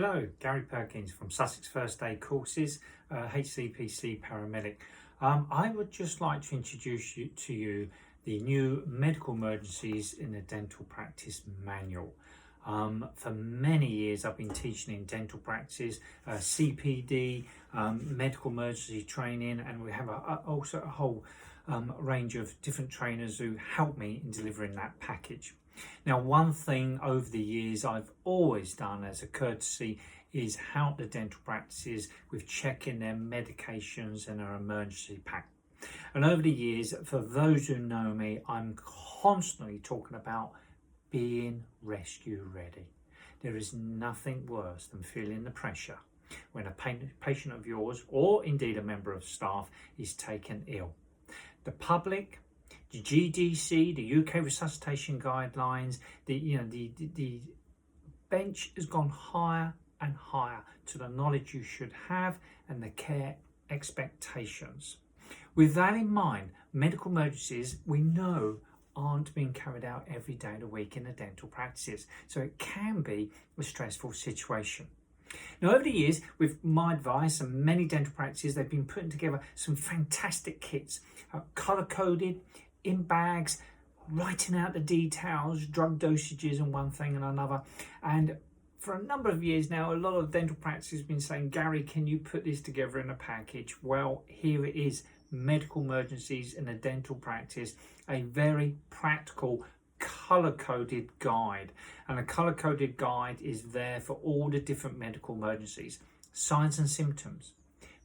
Hello, Garry Perkins from Sussex First Aid Courses, HCPC paramedic. I would just like to introduce to you the new Medical Emergencies in the Dental Practice Manual. For many years I've been teaching in dental practice, CPD, medical emergency training, and we have also a whole range of different trainers who help me in delivering that package. Now, one thing over the years I've always done as a courtesy is help the dental practices with checking their medications and their emergency pack. And over the years, for those who know me, I'm constantly talking about being rescue ready. There is nothing worse than feeling the pressure when a patient of yours, or indeed a member of staff, is taken ill. The public, the GDC, the UK resuscitation guidelines, the bench has gone higher and higher to the knowledge you should have and the care expectations. With that in mind, medical emergencies, we know, aren't being carried out every day of the week in the dental practices, so it can be a stressful situation. Now, over the years, with my advice and many dental practices, they've been putting together some fantastic kits, colour-coded, in bags, writing out the details, drug dosages and one thing and another. And for a number of years now, a lot of dental practices have been saying, Garry, can you put this together in a package? Well, here it is, Medical Emergencies in a Dental Practice, a very practical colour-coded guide. And a colour-coded guide is there for all the different medical emergencies, signs and symptoms,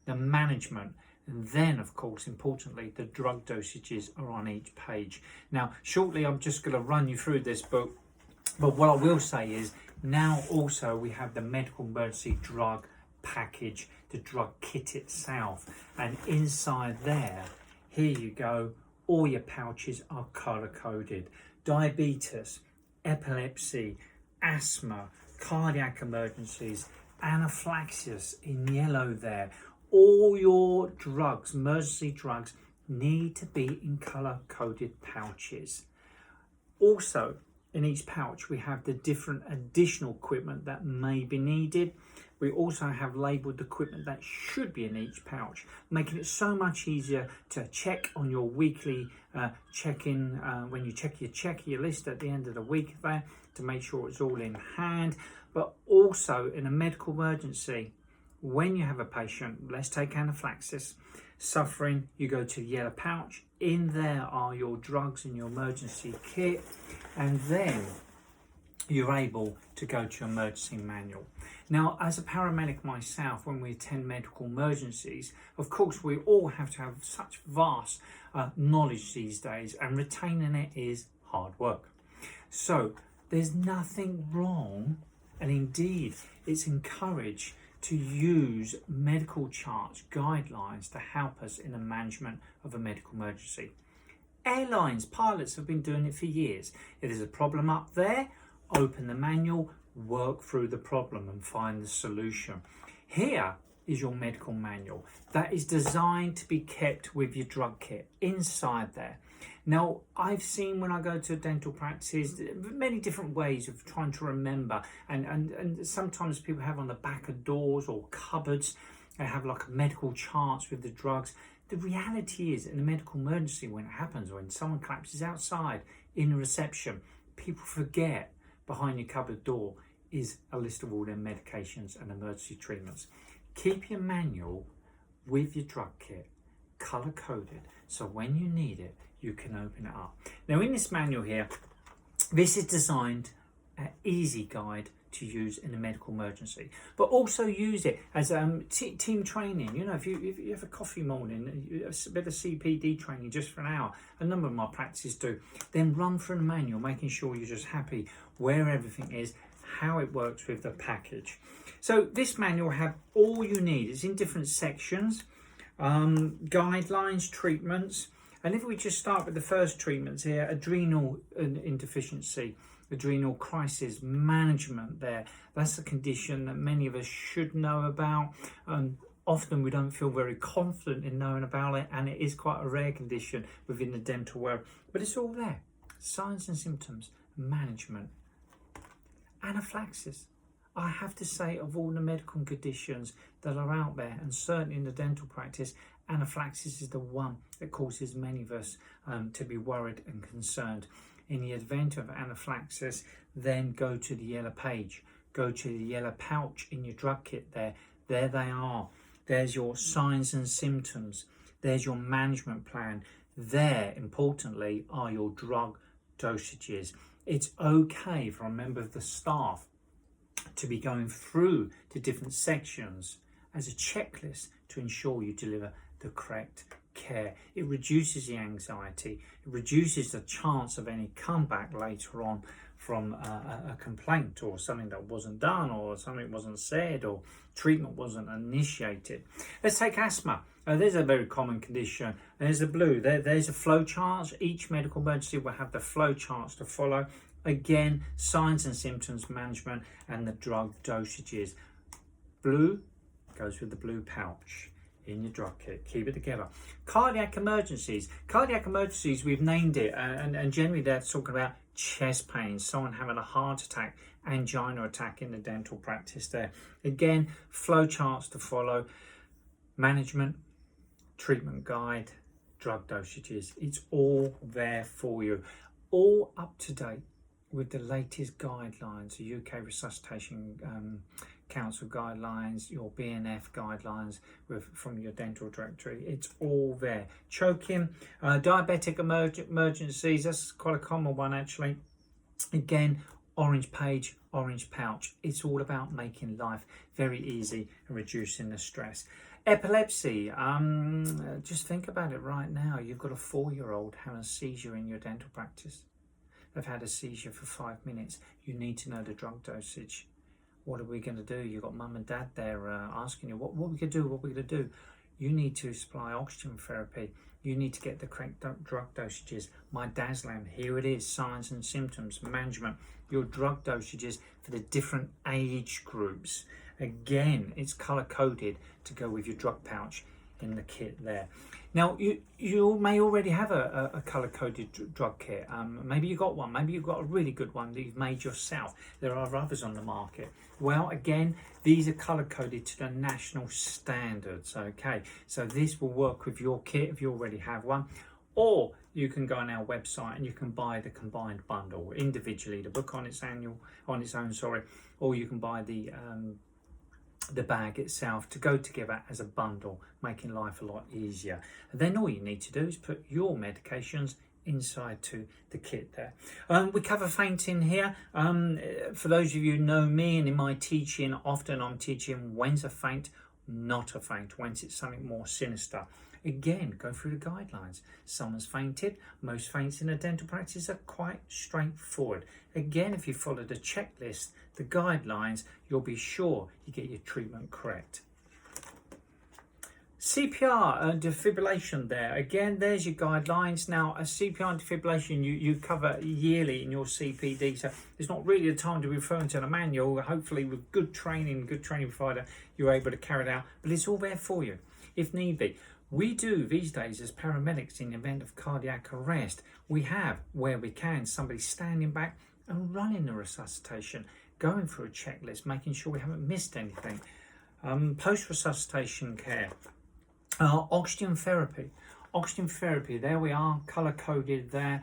the management, and then, of course, importantly, the drug dosages are on each page. Now, shortly, I'm just going to run you through this book, but what I will say is now also we have the medical emergency drug package, the drug kit itself, and inside there, here you go, all your pouches are color-coded. Diabetes, epilepsy, asthma, cardiac emergencies, anaphylaxis in yellow there. All your drugs, emergency drugs, need to be in colour-coded pouches. Also, in each pouch, we have the different additional equipment that may be needed. We also have labelled equipment that should be in each pouch, making it so much easier to check on your weekly check-in, when you check your list at the end of the week there, to make sure it's all in hand. But also in a medical emergency, when you have a patient, let's take anaphylaxis, suffering, you go to the yellow pouch. In there are your drugs and your emergency kit, and then you're able to go to your emergency manual. Now, as a paramedic myself, when we attend medical emergencies, of course, we all have to have such vast knowledge these days, and retaining it is hard work. So there's nothing wrong, and indeed it's encouraged to use medical charts, guidelines to help us in the management of a medical emergency. Airlines, pilots have been doing it for years. If there's a problem up there, open the manual, work through the problem and find the solution. Here is your medical manual that is designed to be kept with your drug kit inside there. Now, I've seen when I go to dental practices many different ways of trying to remember, and sometimes people have on the back of doors or cupboards, they have like medical charts with the drugs. The reality is, in a medical emergency, when it happens, when someone collapses outside in a reception, people forget behind your cupboard door is a list of all their medications and emergency treatments. Keep your manual with your drug kit color coded, so when you need it, you can open it up. Now, in this manual here, this is designed an easy guide to use in a medical emergency, but also use it as team training. You know, if you have a coffee morning, a bit of CPD training just for an hour, a number of my practices do, then run through the manual, making sure you're just happy where everything is, how it works with the package. So this manual will have all you need. It's in different sections, guidelines, treatments. And if we just start with the first treatments here, adrenal insufficiency, adrenal crisis management there. That's a condition that many of us should know about. Often we don't feel very confident in knowing about it, and it is quite a rare condition within the dental world. But it's all there. Signs and symptoms, management. Anaphylaxis. I have to say, of all the medical conditions that are out there, and certainly in the dental practice, anaphylaxis is the one that causes many of us to be worried and concerned. In the event of anaphylaxis, then go to the yellow page, go to the yellow pouch in your drug kit there. There they are. There's your signs and symptoms. There's your management plan. There, importantly, are your drug dosages. It's okay for a member of the staff to be going through the different sections as a checklist to ensure you deliver the correct care. It reduces the anxiety, it reduces the chance of any comeback later on from a complaint or something that wasn't done or something wasn't said or treatment wasn't initiated. Let's take asthma. There's a very common condition. There's a blue. There's a flow chart. Each medical emergency will have the flow charts to follow. Again, signs and symptoms management and the drug dosages. Blue goes with the blue pouch in your drug kit. Keep it together. Cardiac emergencies. Cardiac emergencies, we've named it, and generally they're talking about chest pain, someone having a heart attack, angina attack in the dental practice there. Again, flow charts to follow, management, treatment guide, drug dosages. It's all there for you. All up to date with the latest guidelines, the UK Resuscitation Council guidelines, your BNF guidelines from your dental directory. It's all there. Choking, diabetic emergencies, that's quite a common one actually. Again, orange page, orange pouch. It's all about making life very easy and reducing the stress. Epilepsy, just think about it right now. You've got a 4-year-old having a seizure in your dental practice. They've had a seizure for 5 minutes. You need to know the drug dosage. What are we going to do? You've got mum and dad there asking you, what we going to do, what we're going to do. You need to supply oxygen therapy. You need to get the correct drug dosages. My Daslam, here it is, signs and symptoms, management, your drug dosages for the different age groups. Again, it's color-coded to go with your drug pouch in the kit there. Now, you may already have a color-coded drug kit. Maybe you got one. Maybe you've got a really good one that you've made yourself. There are others on the market. Well, again, these are color-coded to the national standards, okay? So this will work with your kit if you already have one. Or you can go on our website and you can buy the combined bundle individually, the book on its own, or you can buy the bag itself to go together as a bundle, making life a lot easier. And then all you need to do is put your medications inside to the kit there. We cover fainting here. For those of you who know me and in my teaching, often I'm teaching when's a faint, not a faint, when's it's something more sinister. Again, go through the guidelines. Someone's fainted. Most faints in a dental practice are quite straightforward. Again, if you follow the checklist, the guidelines, you'll be sure you get your treatment correct. CPR and defibrillation there. Again, there's your guidelines. Now, a CPR and defibrillation you cover yearly in your CPD, so it's not really the time to be referring to the manual. Hopefully, with good training provider, you're able to carry it out, but it's all there for you if need be. We do these days as paramedics in the event of cardiac arrest. We have, where we can, somebody standing back and running the resuscitation, going through a checklist, making sure we haven't missed anything. Post-resuscitation care. Oxygen therapy. Oxygen therapy, there we are, colour-coded there,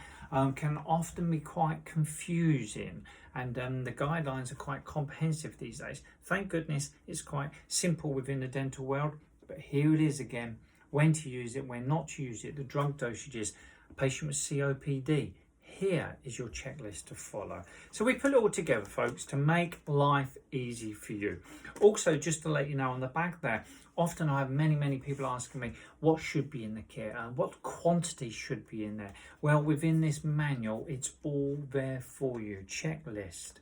can often be quite confusing, and the guidelines are quite comprehensive these days. Thank goodness it's quite simple within the dental world, but here it is again. When to use it, when not to use it, the drug dosages, a patient with COPD. Here is your checklist to follow. So we put it all together, folks, to make life easy for you. Also, just to let you know on the back there, often I have many people asking me what should be in the kit and what quantity should be in there. Well, within this manual, it's all there for you. Checklist.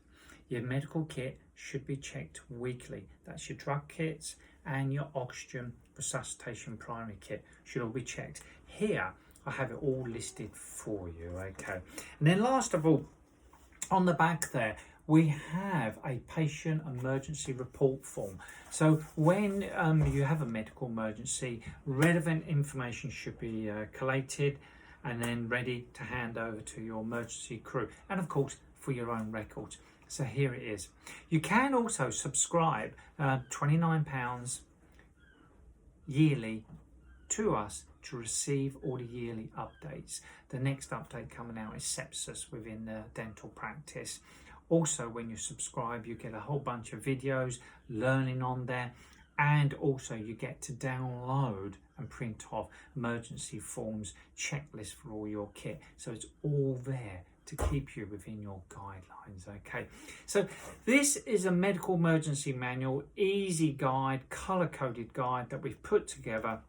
Your medical kit should be checked weekly. That's your drug kits and your oxygen resuscitation primary kit should all be checked. Here I have it all listed for you, okay? And then last of all, on the back there, we have a patient emergency report form. So when you have a medical emergency, relevant information should be collated and then ready to hand over to your emergency crew. And of course, for your own records. So here it is. You can also subscribe £29 yearly to us to receive all the yearly updates. The next update coming out is sepsis within the dental practice. Also, when you subscribe, you get a whole bunch of videos, learning on there, and also you get to download and print off emergency forms, checklists for all your kit. So it's all there to keep you within your guidelines. Okay, so this is a medical emergency manual, easy guide, color-coded guide that we've put together.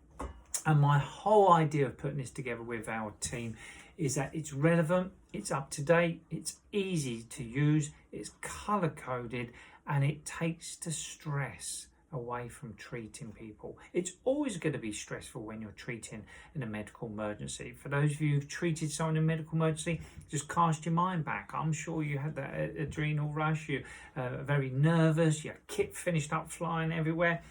And my whole idea of putting this together with our team is that it's relevant, it's up to date, it's easy to use, it's color-coded, and it takes the stress away from treating people. It's always going to be stressful when you're treating in a medical emergency. For those of you who've treated someone in a medical emergency, just cast your mind back. I'm sure you had that adrenal rush, you're very nervous, your kit finished up flying everywhere.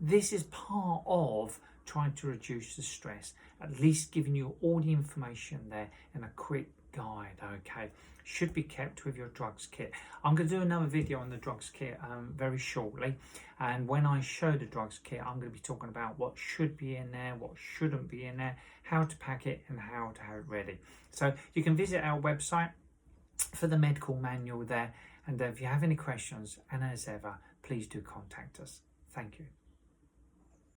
This is part of trying to reduce the stress, at least giving you all the information there in a quick guide. Okay, should be kept with your drugs kit. I'm going to do another video on the drugs kit very shortly, and when I show the drugs kit, I'm going to be talking about what should be in there, what shouldn't be in there, how to pack it, and how to have it ready. So you can visit our website for the medical manual there, and if you have any questions, and as ever, please do contact us. Thank you.